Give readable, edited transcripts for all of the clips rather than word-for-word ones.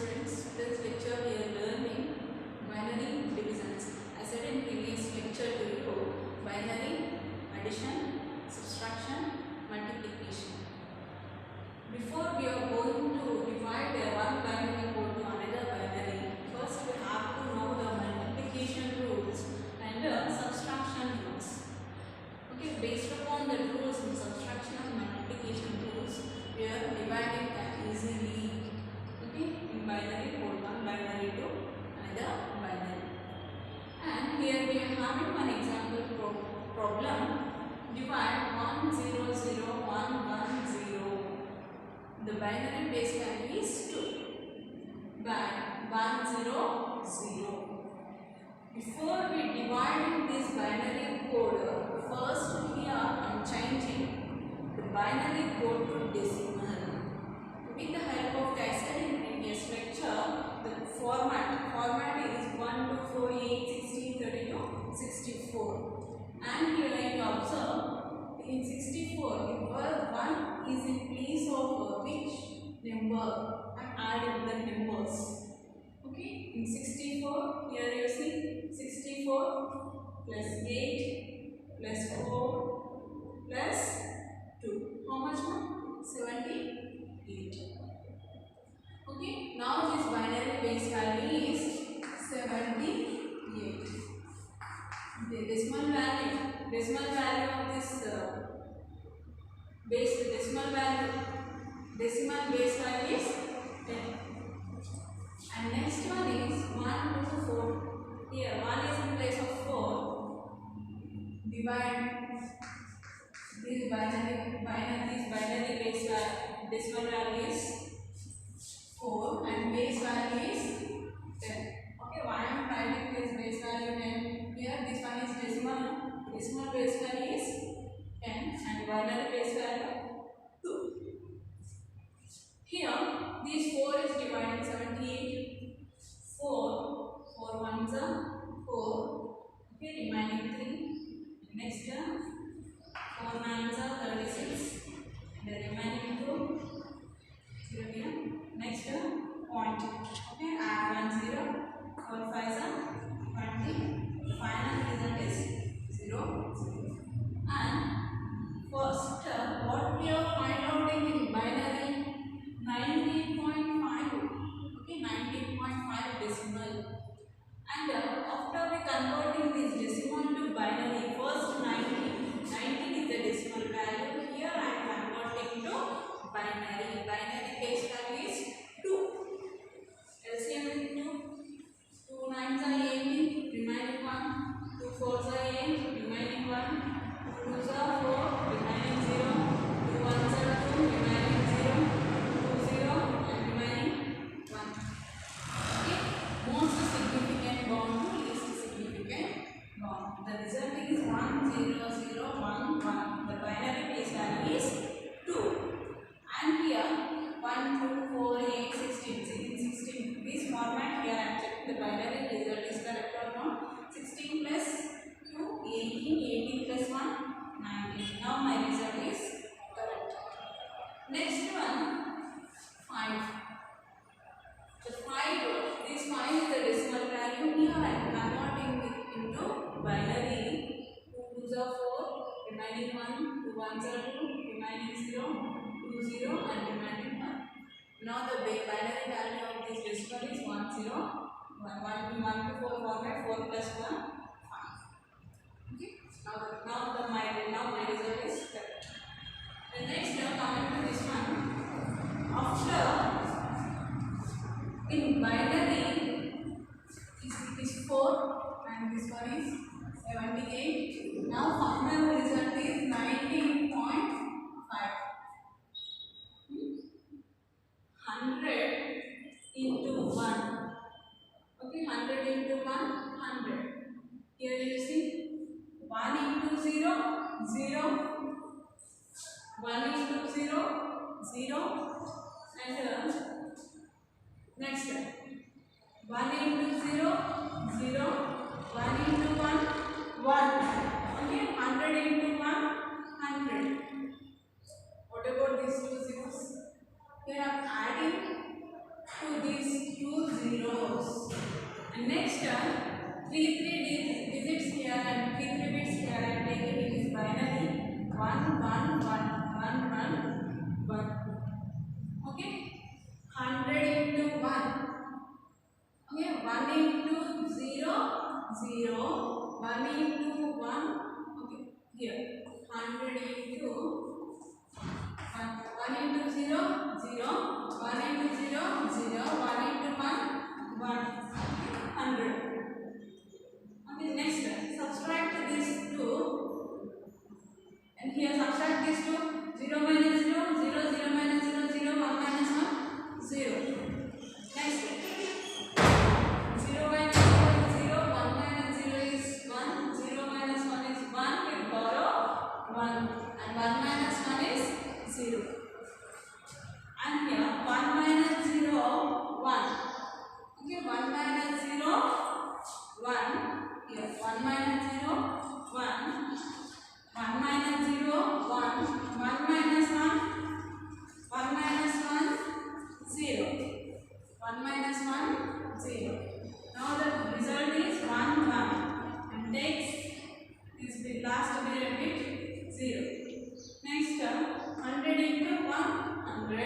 students, this lecture we are learning binary divisions. I said in previous lecture to you, binary addition, subtraction, multiplication. Before we are going to divide one binary code to another binary, first we have to know the multiplication rules and the subtraction rules. Okay, based upon the rules in subtraction and multiplication rules, we are dividing them easily. Okay, in binary code, one binary to another binary. And here we are having one example problem. Divide 1 0 0 1 1 0. The binary base value is 2 by 1 0 0. Before we divide this binary code, first here I am changing the binary code to decimal. With the help of the I said in previous lecture, the format is 1 2 4 8 16 32 64. And here you observe in 64, if 1 is in place of which number? I am adding the numbers. Okay, in 64, here you see 64 plus 8 plus 4 plus 2. How much more? 78. Okay, now this binary base value is 78. The decimal value of this decimal base value is 10. And next one is 1 to 4. Here 1 is in place of 4. Divide this binary base value, decimal value is 4 and base value is 10. Okay, why I am writing this base value 10? Here this one is decimal base value is 10 and binary base value 2. Here this 4 is dividing 78. 4 ones are 4. Okay, remaining 3. Next term 4 nines are 36. The remaining 2 0 here. Next term point. Okay, add 1 0. 4 5s are 20. Final result is 0 0. And first what we are find out in binary 19.5. Okay, 19.5 decimal. And after we converting this decimal to binary, first 19 is the decimal value. Here I am converting to binary. Binary base value is 2. LCM is 2. 2 nines are 18, remaining 1. 2 fours are 8, remaining 1. 2 twos are 4, remaining 0. 2 ones are 2, remaining 0. 2 0 and remaining 1. Okay, most significant bond to least significant bond. The result is 1 0 0 1 1. The binary base value is 2. And here 1 2 4 8 16 16. This format here I am checking the binary result is correct or not. 16 plus 2 18 plus 1 19. Now my result is correct. Next one 5. The 5, this 5 is the decimal value. Here I am converting it into binary. 2 twos are 4, remaining 1, 2 ones are 2, remaining 0, 2 0 and remaining 1. Now the binary value of this decimal is 1 0. 1 to 4 format, 4 plus 1 5. Okay, now my result is correct. The next coming to this one. After in binary it is 4 and this one is 78. Now final result is 19.5. 100 into 1. Okay, 100 into 1, 100. Here you see 1 into 0, 0. 1 into 0, 0. And next 1 into 0, 0. 1 into 1, 1. Okay, 100 into 1, 100. What about these two zeros? Here I am adding to these Okay, 100 into 1. Okay, 1 into 0, 0. 1 into 1. Okay, here 100 into 1 into 0, 0. 1 into 0, 0. 1 into 1, 1. 100. Okay, next subtract these two, and here subtract these two. 0 minus 0, 0. 0 minus 0, 0. 1 minus 1, 0. Next, 0 minus 0 is 0. 1 minus 0 is 1. 0 minus 1 is 1. We borrow 1, and 1 minus 1 is 0. And here 1 minus 0, 1. Okay, 1 minus 0, 1. Here 1 minus 0, 1. 1 minus 0, 1. 1 minus 1, 1 minus 1, 0. 1 minus 1, 0. Now the result is 1, 1. And takes this last bit 0. Next, 100 into 1, 100.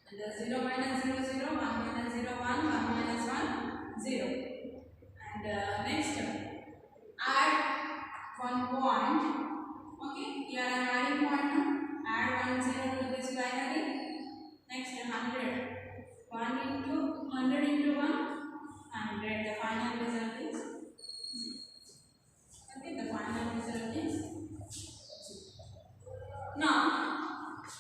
And the 0 minus 0, 0. 1 minus 0, 1. 1 minus 1, 0. And next, add 1 point. Okay, here I am adding point now. Add 1 0 to this binary. Next, 100. 1 into 100 into 1, 100. The final result is 0. Okay, the final result is 0. Now,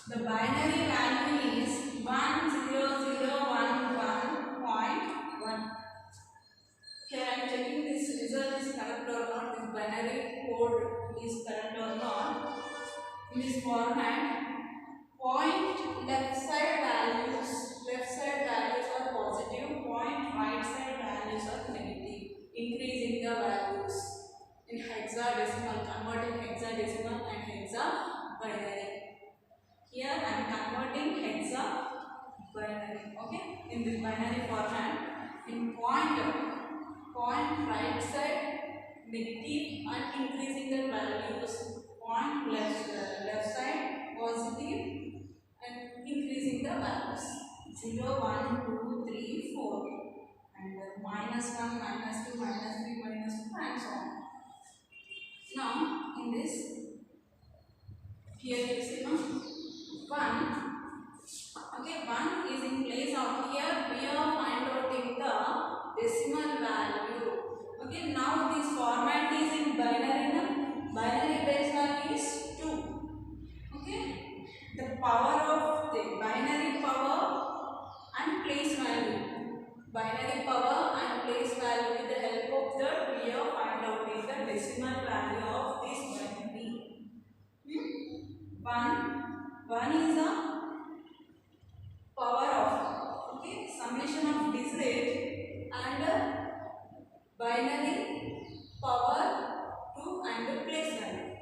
the binary value is 10011.1. Here I am checking this result is correct or not. This binary code is correct or not. In this format, point left side values are positive. Point right side values are negative. Increasing the values in hexadecimal, converting hexadecimal and hexa binary. Here I am converting hexa binary. Okay, in this binary format, in point right side negative and increasing the values. Point left side positive and increasing the values. 0, 1, 2, 3, 4. And minus 1, minus 2, minus 3, minus 4, and so on. Now, in this, here you see now 1. Okay, 1 is in place of here. We are find out in the decimal value. Okay, now this format is in binary. Binary base value is 2. Okay, the power of the binary power and place value. Binary power and place value, with the help of that we are find out the decimal value of this binary. 1 is a power of, okay, summation of digit and binary power 2 and place value.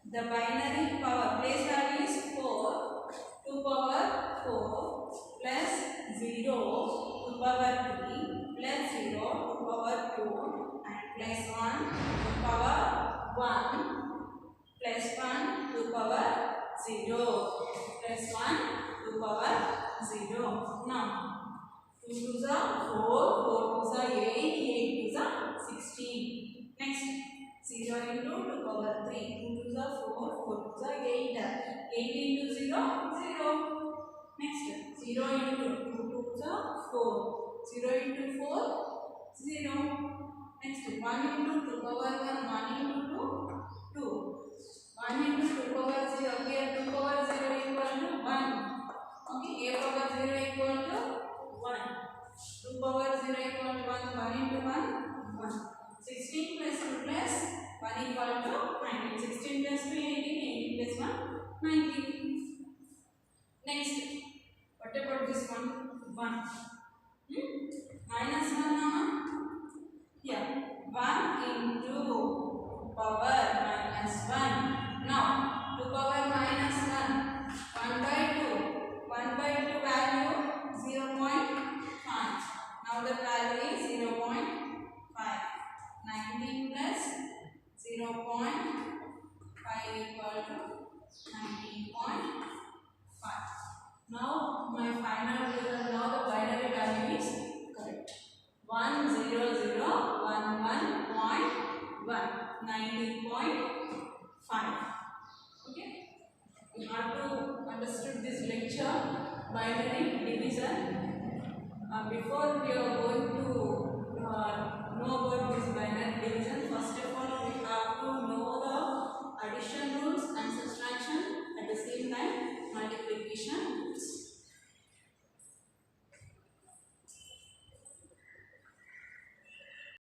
The binary power place value is 4, 2 power 4 plus 0 2 power 3 plus 0 2 power 2 and plus 1 2 power 1 plus 1 2 power 0 plus 1 2 power 0. Now 2 2s are 4, 4 2s are 8, 8 2s are 16. Next, 0 into 2 power 3, 2 2s are 4, 4 2s are 8, 8 into 0, 0. Next, 0 into 2 2s are 4, 0 into 4, 0. Next, 1 into 2 power 1, 1 into 2, 2. 1 into 2 power 0, here 2 power 0 equal to 1. Okay, a power 0 equal to 1. 2 power 0 equal to 1, 1 into 1, 1. 16 plus 2 plus 1 equal to 19. 16 plus 2, 18, 18 plus 1, 19. Next, what about this one? 1. Minus 1 now? Here, 1 into power minus 1. Now, 2 power minus 1. 1 by 2. 1 by 2 value 0.5. Now the value is 0.5. 19 plus 0.5 equal to 19.5. Now my final now the binary value is correct. 10011.1 19.5. Okay. You have to understood this lecture binary division. Before we are going to know about this binary division,